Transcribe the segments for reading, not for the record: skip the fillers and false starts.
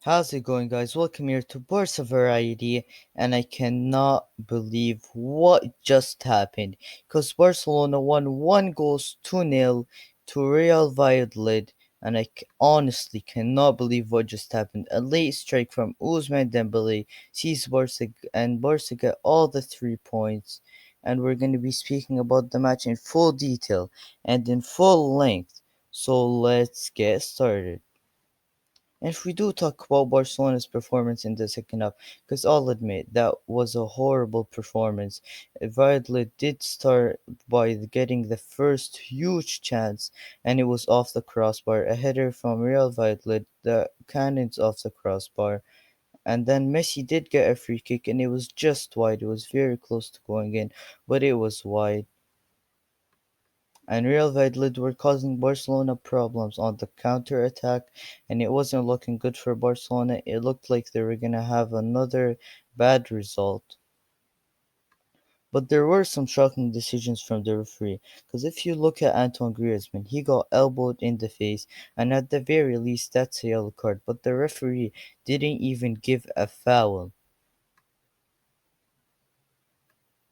How's it going, guys? Welcome here to Barca Variety, and I cannot believe what just happened because Barcelona won one goals 2-0 to Real Valladolid, and honestly cannot believe what just happened. A late strike from Ousmane Dembele sees Barca get all the 3 points, and we're going to be speaking about the match in full detail and in full length. So let's get started. And if we do talk about Barcelona's performance in the second half, because I'll admit that was a horrible performance. Valladolid did start by getting the first huge chance, and it was off the crossbar. A header from Real Valladolid, the cannons off the crossbar. And then Messi did get a free kick, and it was just wide. It was very close to going in, but it was wide. And Real Valladolid were causing Barcelona problems on the counter-attack, and it wasn't looking good for Barcelona. It looked like they were gonna have another bad result. But there were some shocking decisions from the referee, because if you look at Antoine Griezmann, he got elbowed in the face, and at the very least that's a yellow card, but the referee didn't even give a foul.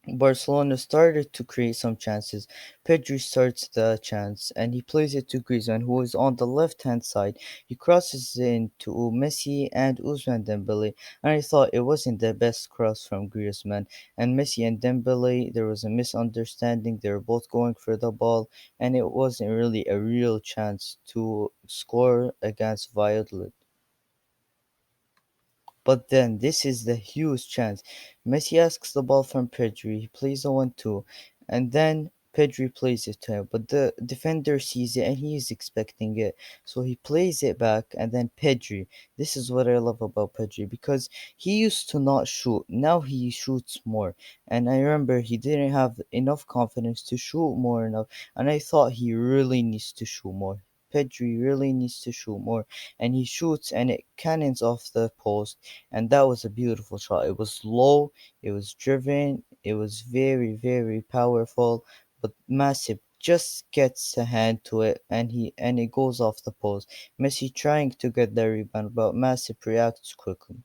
Barcelona started to create some chances. Pedri starts the chance and he plays it to Griezmann, who is on the left-hand side. He crosses it into Messi and Ousmane Dembele, and I thought it wasn't the best cross from Griezmann. And Messi and Dembele, there was a misunderstanding. They were both going for the ball, and it wasn't really a real chance to score against Valladolid. But then this is the huge chance. Messi asks the ball from Pedri. He plays a 1-2, and then Pedri plays it to him. But the defender sees it and he is expecting it. So he plays it back, and then Pedri. This is what I love about Pedri because he used to not shoot. Now he shoots more. And I remember he didn't have enough confidence to shoot more enough. And I thought he really needs to shoot more. Pedri really needs to shoot more, and he shoots and it cannons off the post, and that was a beautiful shot. It was low, it was driven, it was very, very powerful, but Massive just gets a hand to it and it goes off the post. Messi trying to get the rebound, but Massive reacts quickly.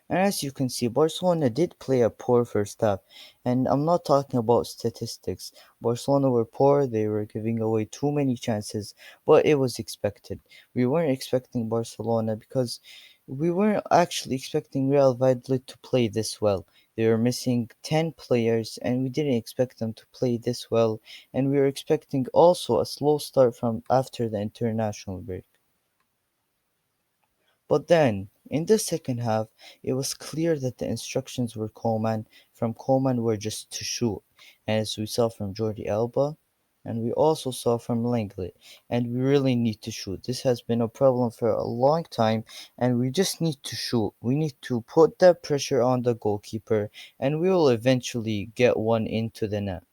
And as you can see, Barcelona did play a poor first half. And I'm not talking about statistics. Barcelona were poor, they were giving away too many chances, but it was expected. We weren't expecting Barcelona because we weren't actually expecting Real Valladolid to play this well. They were missing 10 players, and we didn't expect them to play this well. And we were expecting also a slow start from after the international break. But then, in the second half, it was clear that the instructions from Coleman were just to shoot, as we saw from Jordi Alba, and we also saw from Langley. And we really need to shoot. This has been a problem for a long time, and we just need to shoot. We need to put that pressure on the goalkeeper, and we will eventually get one into the net.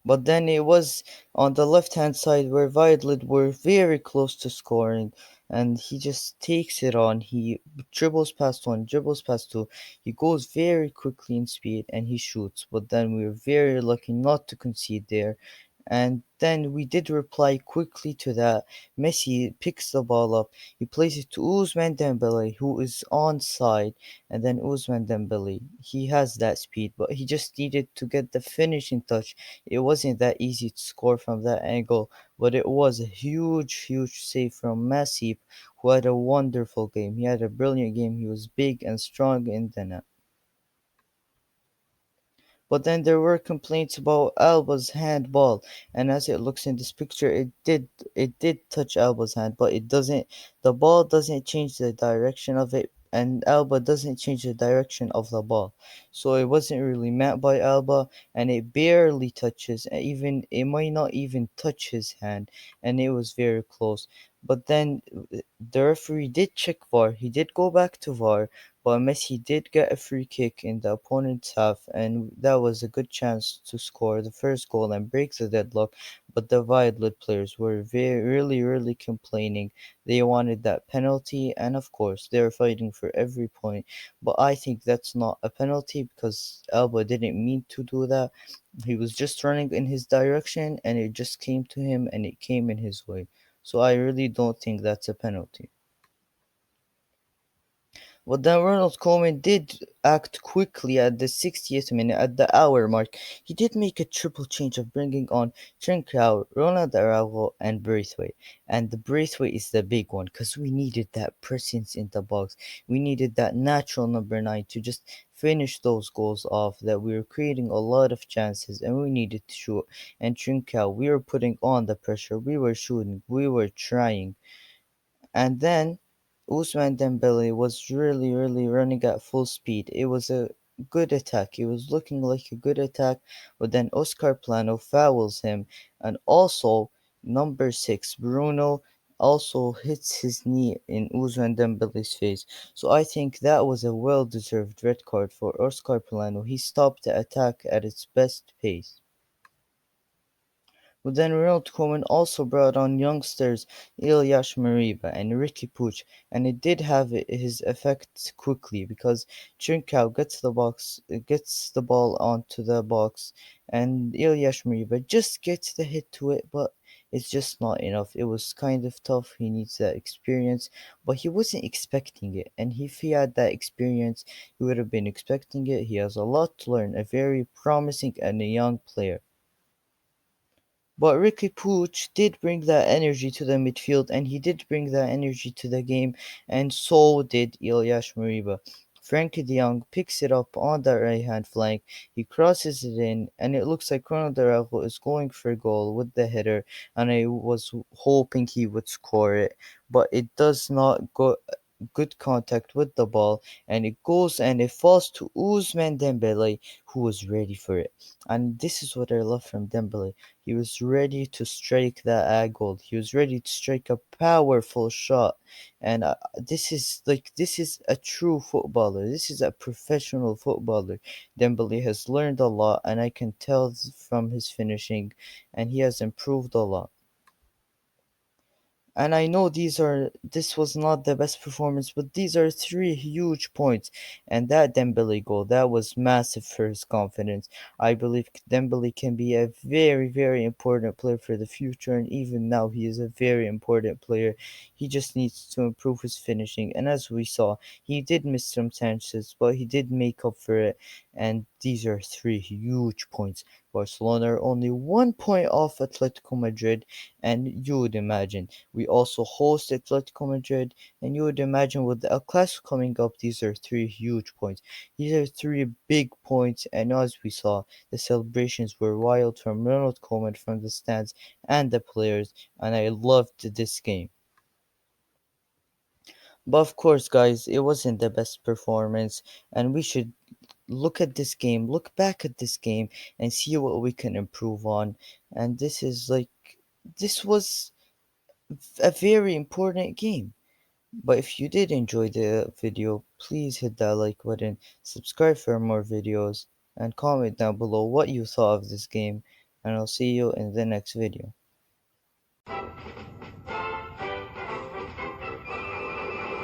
But then it was on the left-hand side where Valladolid were very close to scoring, and he just takes it on. He dribbles past one, dribbles past two. He goes very quickly in speed, and he shoots. But then we were very lucky not to concede there. And then we did reply quickly to that. Messi picks the ball up. He plays it to Ousmane Dembele, who is onside, and then Ousmane Dembele. He has that speed, but he just needed to get the finishing touch. It wasn't that easy to score from that angle, but it was a huge, huge save from Masip, who had a wonderful game. He had a brilliant game. He was big and strong in the net. But then there were complaints about Alba's handball, and as it looks in this picture, it did touch Alba's hand, but it doesn't. The ball doesn't change the direction of it, and Alba doesn't change the direction of the ball. So it wasn't really meant by Alba, and it barely touches. Even it might not even touch his hand, and it was very close. But then the referee did check VAR. He did go back to VAR, but Messi did get a free kick in the opponent's half, and that was a good chance to score the first goal and break the deadlock. But the Valladolid players were really complaining. They wanted that penalty, and of course, they were fighting for every point. But I think that's not a penalty because Alba didn't mean to do that. He was just running in his direction, and it just came to him, and it came in his way. So I really don't think that's a penalty. But then Ronald Koeman did act quickly at the 60th minute, at the hour mark. He did make a triple change of bringing on Trincao, Ronald Araujo, and Braithwaite. And the Braithwaite is the big one because we needed that presence in the box. We needed that natural number 9 to just finish those goals off, that we were creating a lot of chances and we needed to shoot. And Trincao, we were putting on the pressure, we were shooting, we were trying. And then Ousmane Dembele was really running at full speed. It was a good attack. It was looking like a good attack, but then Oscar Plano fouls him, and also number 6 Bruno also hits his knee in Ousmane Dembele's face. So I think that was a well-deserved red card for Oscar Plano. He stopped the attack at its best pace. But then Ronald Koeman also brought on youngsters Ilyas Mariba and Ricky Puig, and it did have his effect quickly because Trincao gets the ball onto the box, and Ilyas Mariba just gets the hit to it, but it's just not enough. It was kind of tough. He needs that experience, but he wasn't expecting it, and if he had that experience, he would have been expecting it. He has a lot to learn, a very promising and a young player. But Ricky Puig did bring that energy to the midfield, and he did bring that energy to the game, and so did Ilyas Mariba. Frankie de Jong picks it up on the right hand flank. He crosses it in, and it looks like Ronald Araujo is going for a goal with the header, and I was hoping he would score it, but it does not go good contact with the ball, and it goes and it falls to Ousmane Dembele, who was ready for it. And this is what I love from Dembele. He was ready to strike that goal. He was ready to strike a powerful shot, and this is a true footballer. This is a professional footballer. Dembele has learned a lot, and I can tell from his finishing, and he has improved a lot. And I know this was not the best performance, but these are three huge points. And that Dembele goal, that was massive for his confidence. I believe Dembele can be a very important player for the future, and even now he is a very important player. He just needs to improve his finishing. And as we saw, he did miss some chances, but he did make up for it. And these are three huge points. Barcelona are only 1 point off Atletico Madrid, and you would imagine we also host Atletico Madrid, and you would imagine with the El Clasico coming up, these are three huge points. These are three big points, and as we saw, the celebrations were wild from Ronald Koeman, from the stands, and the players, and I loved this game. But of course, guys, it wasn't the best performance, and we should look back at this game, and see what we can improve on. And this was a very important game. But if you did enjoy the video, please hit that like button, subscribe for more videos, and comment down below what you thought of this game, and I'll see you in the next video.